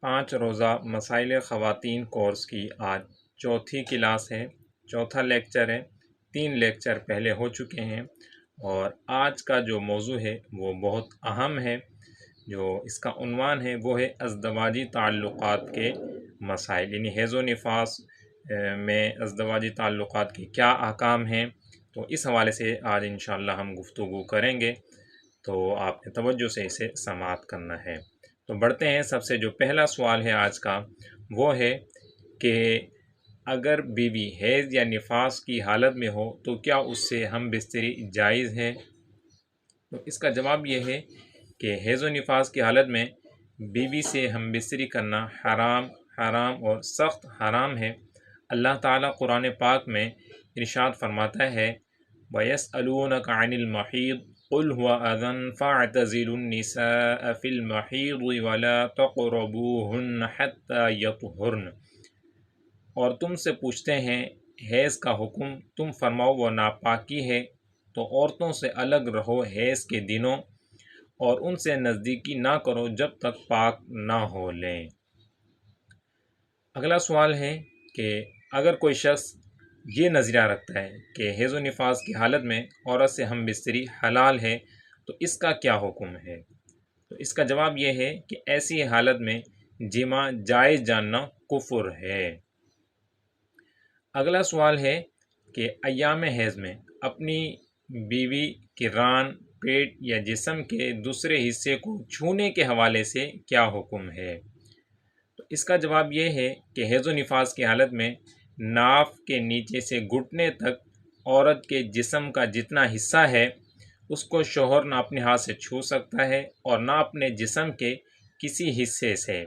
5 روزہ مسائل خواتین کورس کی آج چوتھی کلاس ہے، چوتھا لیکچر ہے۔ 3 لیکچر پہلے ہو چکے ہیں اور آج کا جو موضوع ہے وہ بہت اہم ہے۔ جو اس کا عنوان ہے وہ ہے ازدواجی تعلقات کے مسائل، یعنی حیض و نفاس میں ازدواجی تعلقات کے کیا احکام ہیں۔ تو اس حوالے سے آج انشاءاللہ ہم گفتگو کریں گے، تو آپ نے توجہ سے اسے سماعت کرنا ہے۔ تو بڑھتے ہیں۔ سب سے جو پہلا سوال ہے آج کا وہ ہے کہ اگر بیوی حیض یا نفاس کی حالت میں ہو تو کیا اس سے ہم بستری جائز ہے؟ تو اس کا جواب یہ ہے کہ حیض و نفاس کی حالت میں بیوی سے ہم بستری کرنا حرام اور سخت حرام ہے۔ اللہ تعالیٰ قرآن پاک میں ارشاد فرماتا ہے وَيَسْأَلُونَكَ عَنِ الْمَحِيضِ قُلْ هُوَ أَذًى فَاعْتَزِلُوا النِّسَاءَ فِي الْمَحِيضِ وَلَا تَقْرَبُوهُنَّ حَتَّى يَطْهُرْنَ، اور تم سے پوچھتے ہیں حیض کا حکم، تم فرماؤ وہ ناپاکی ہے، تو عورتوں سے الگ رہو حیض کے دنوں اور ان سے نزدیکی نہ کرو جب تک پاک نہ ہو لیں۔ اگلا سوال ہے کہ اگر کوئی شخص یہ نظریہ رکھتا ہے کہ حیض و نفاس کی حالت میں عورت سے ہم بستری حلال ہے تو اس کا کیا حکم ہے؟ تو اس کا جواب یہ ہے کہ ایسی حالت میں جماع جائز جاننا کفر ہے۔ اگلا سوال ہے کہ ایام حیض میں اپنی بیوی کے ران، پیٹ یا جسم کے دوسرے حصے کو چھونے کے حوالے سے کیا حکم ہے؟ تو اس کا جواب یہ ہے کہ حیض و نفاس کی حالت میں ناف کے نیچے سے گھٹنے تک عورت کے جسم کا جتنا حصہ ہے اس کو شوہر نہ اپنے ہاتھ سے چھو سکتا ہے اور نہ اپنے جسم کے کسی حصے سے۔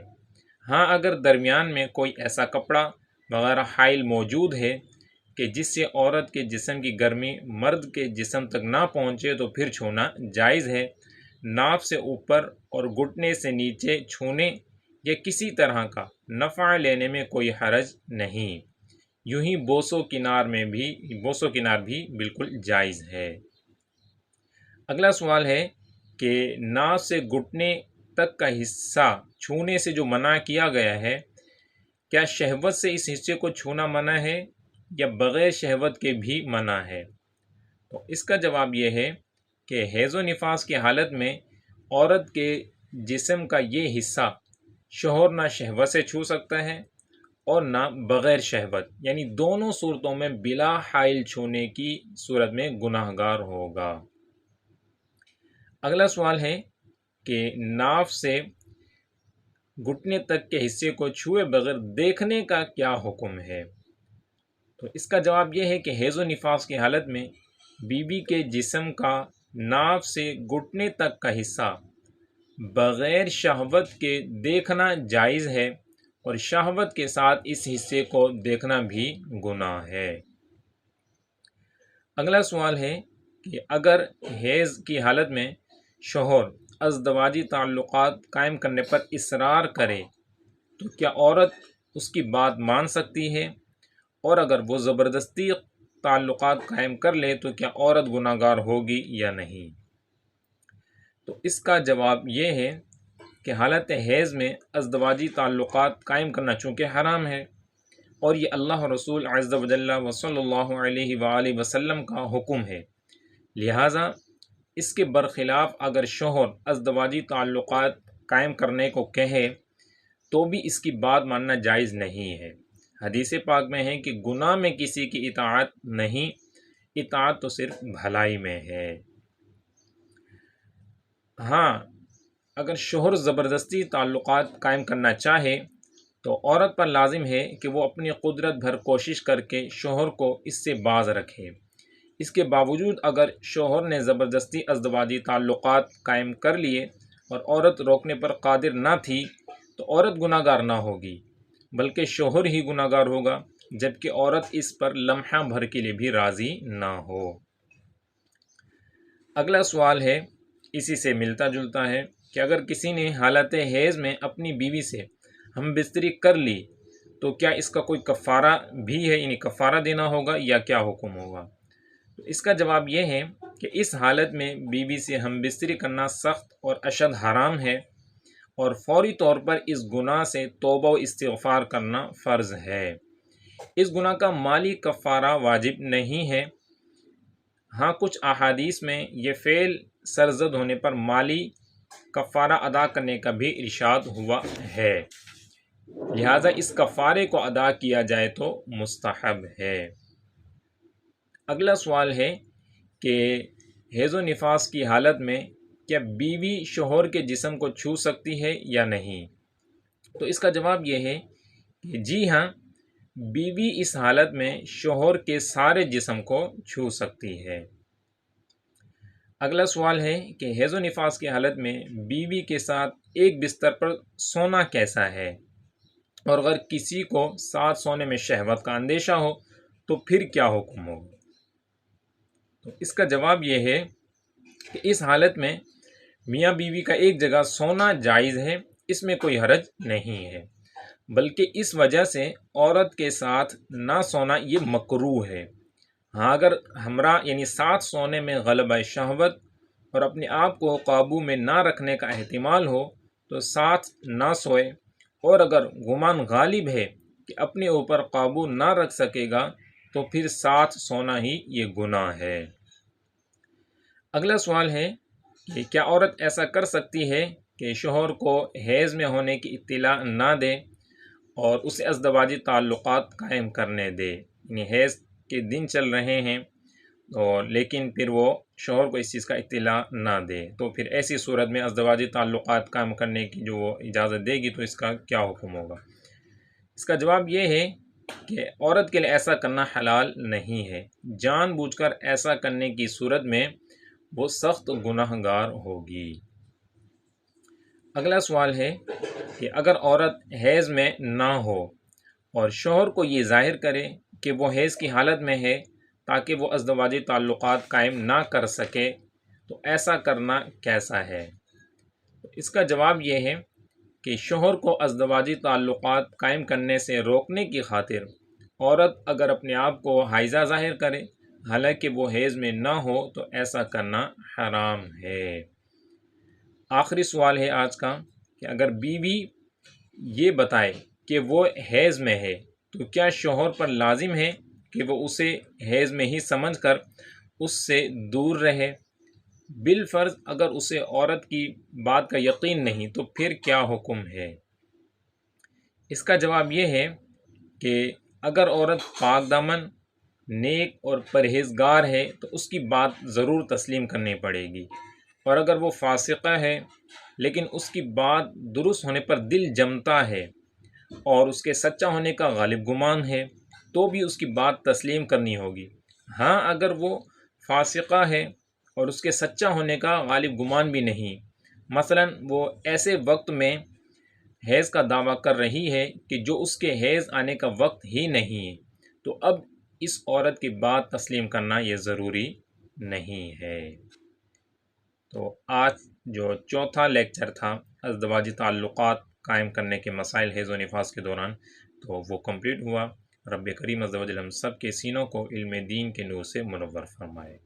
ہاں، اگر درمیان میں کوئی ایسا کپڑا وغیرہ حائل موجود ہے کہ جس سے عورت کے جسم کی گرمی مرد کے جسم تک نہ پہنچے تو پھر چھونا جائز ہے۔ ناف سے اوپر اور گھٹنے سے نیچے چھونے یا کسی طرح کا نفع لینے میں کوئی حرج نہیں۔ یوں ہی بوس و کنار بھی بالکل جائز ہے۔ اگلا سوال ہے کہ ناف سے گھٹنے تک کا حصہ چھونے سے جو منع کیا گیا ہے، کیا شہوت سے اس حصے کو چھونا منع ہے یا بغیر شہوت کے بھی منع ہے؟ تو اس کا جواب یہ ہے کہ حیض و نفاس کی حالت میں عورت کے جسم کا یہ حصہ شوہر نہ شہوت سے چھو سکتا ہے اور نہ بغیر شہوت، یعنی دونوں صورتوں میں بلا حائل چھونے کی صورت میں گناہ گار ہوگا۔ اگلا سوال ہے کہ ناف سے گھٹنے تک کے حصے کو چھوئے بغیر دیکھنے کا کیا حکم ہے؟ تو اس کا جواب یہ ہے کہ حیض و نفاس کی حالت میں بیوی کے جسم کا ناف سے گھٹنے تک کا حصہ بغیر شہوت کے دیکھنا جائز ہے اور شہوت کے ساتھ اس حصے کو دیکھنا بھی گناہ ہے۔ اگلا سوال ہے کہ اگر حیض کی حالت میں شوہر ازدواجی تعلقات قائم کرنے پر اصرار کرے تو کیا عورت اس کی بات مان سکتی ہے؟ اور اگر وہ زبردستی تعلقات قائم کر لے تو کیا عورت گناہ گار ہوگی یا نہیں؟ تو اس کا جواب یہ ہے کہ حالت حیض میں ازدواجی تعلقات قائم کرنا چونکہ حرام ہے اور یہ اللہ رسول عز و جل و صلی اللہ علیہ وآلہ وسلم کا حکم ہے، لہٰذا اس کے برخلاف اگر شوہر ازدواجی تعلقات قائم کرنے کو کہے تو بھی اس کی بات ماننا جائز نہیں ہے۔ حدیث پاک میں ہے کہ گناہ میں کسی کی اطاعت نہیں، اطاعت تو صرف بھلائی میں ہے۔ ہاں، اگر شوہر زبردستی تعلقات قائم کرنا چاہے تو عورت پر لازم ہے کہ وہ اپنی قدرت بھر کوشش کر کے شوہر کو اس سے باز رکھے۔ اس کے باوجود اگر شوہر نے زبردستی ازدواجی تعلقات قائم کر لیے اور عورت روکنے پر قادر نہ تھی تو عورت گناہ گار نہ ہوگی بلکہ شوہر ہی گناہ گار ہوگا، جبکہ عورت اس پر لمحہ بھر کے لیے بھی راضی نہ ہو۔ اگلا سوال ہے، اسی سے ملتا جلتا ہے کہ اگر کسی نے حالت حیض میں اپنی بیوی سے ہم بستری کر لی تو کیا اس کا کوئی کفارہ بھی ہے، یعنی کفارہ دینا ہوگا یا کیا حکم ہوگا؟ تو اس کا جواب یہ ہے کہ اس حالت میں بیوی سے ہم بستری کرنا سخت اور اشد حرام ہے اور فوری طور پر اس گناہ سے توبہ و استغفار کرنا فرض ہے۔ اس گناہ کا مالی کفارہ واجب نہیں ہے۔ ہاں کچھ احادیث میں یہ فعل سرزد ہونے پر مالی کفارہ ادا کرنے کا بھی ارشاد ہوا ہے، لہٰذا اس کفارے کو ادا کیا جائے تو مستحب ہے۔ اگلا سوال ہے کہ حیض و نفاس کی حالت میں کیا بیوی شوہر کے جسم کو چھو سکتی ہے یا نہیں؟ تو اس کا جواب یہ ہے کہ جی ہاں، بیوی اس حالت میں شوہر کے سارے جسم کو چھو سکتی ہے۔ اگلا سوال ہے کہ حیض و نفاس کی حالت میں بیوی کے ساتھ ایک بستر پر سونا کیسا ہے، اور اگر کسی کو ساتھ سونے میں شہوت کا اندیشہ ہو تو پھر کیا حکم ہوگا؟ تو اس کا جواب یہ ہے کہ اس حالت میں میاں بیوی کا ایک جگہ سونا جائز ہے، اس میں کوئی حرج نہیں ہے، بلکہ اس وجہ سے عورت کے ساتھ نہ سونا یہ مکروہ ہے۔ ہاں اگر ہمراہ یعنی ساتھ سونے میں غلبہ شہوت اور اپنے آپ کو قابو میں نہ رکھنے کا احتمال ہو تو ساتھ نہ سوئے، اور اگر گمان غالب ہے کہ اپنے اوپر قابو نہ رکھ سکے گا تو پھر ساتھ سونا ہی یہ گناہ ہے۔ اگلا سوال ہے کہ کیا عورت ایسا کر سکتی ہے کہ شوہر کو حیض میں ہونے کی اطلاع نہ دے اور اسے ازدواجی تعلقات قائم کرنے دے، یعنی حیض کے دن چل رہے ہیں اور لیکن پھر وہ شوہر کو اس چیز کا اطلاع نہ دے، تو پھر ایسی صورت میں ازدواجی تعلقات قائم کرنے کی جو وہ اجازت دے گی تو اس کا کیا حکم ہوگا؟ اس کا جواب یہ ہے کہ عورت کے لیے ایسا کرنا حلال نہیں ہے۔ جان بوجھ کر ایسا کرنے کی صورت میں وہ سخت گناہ گار ہوگی۔ اگلا سوال ہے کہ اگر عورت حیض میں نہ ہو اور شوہر کو یہ ظاہر کرے کہ وہ حیض کی حالت میں ہے تاکہ وہ ازدواجی تعلقات قائم نہ کر سکے تو ایسا کرنا کیسا ہے؟ اس کا جواب یہ ہے کہ شوہر کو ازدواجی تعلقات قائم کرنے سے روکنے کی خاطر عورت اگر اپنے آپ کو حائضہ ظاہر کرے حالانکہ وہ حیض میں نہ ہو تو ایسا کرنا حرام ہے۔ آخری سوال ہے آج کا کہ اگر بیوی یہ بتائے کہ وہ حیض میں ہے تو کیا شوہر پر لازم ہے کہ وہ اسے حیض میں ہی سمجھ کر اس سے دور رہے؟ بالفرض اگر اسے عورت کی بات کا یقین نہیں تو پھر کیا حکم ہے؟ اس کا جواب یہ ہے کہ اگر عورت پاک دامن، نیک اور پرہیزگار ہے تو اس کی بات ضرور تسلیم کرنی پڑے گی، اور اگر وہ فاسقہ ہے لیکن اس کی بات درست ہونے پر دل جمتا ہے اور اس کے سچا ہونے کا غالب گمان ہے تو بھی اس کی بات تسلیم کرنی ہوگی۔ ہاں اگر وہ فاسقہ ہے اور اس کے سچا ہونے کا غالب گمان بھی نہیں، مثلا وہ ایسے وقت میں حیض کا دعویٰ کر رہی ہے کہ جو اس کے حیض آنے کا وقت ہی نہیں ہے، تو اب اس عورت کی بات تسلیم کرنا یہ ضروری نہیں ہے۔ تو آج جو چوتھا لیکچر تھا ازدواجی تعلقات قائم کرنے کے مسائل حیض و نفاس کے دوران، تو وہ کمپلیٹ ہوا۔ رب کریم عز و جل ہم سب کے سینوں کو علم دین کے نور سے منور فرمائے۔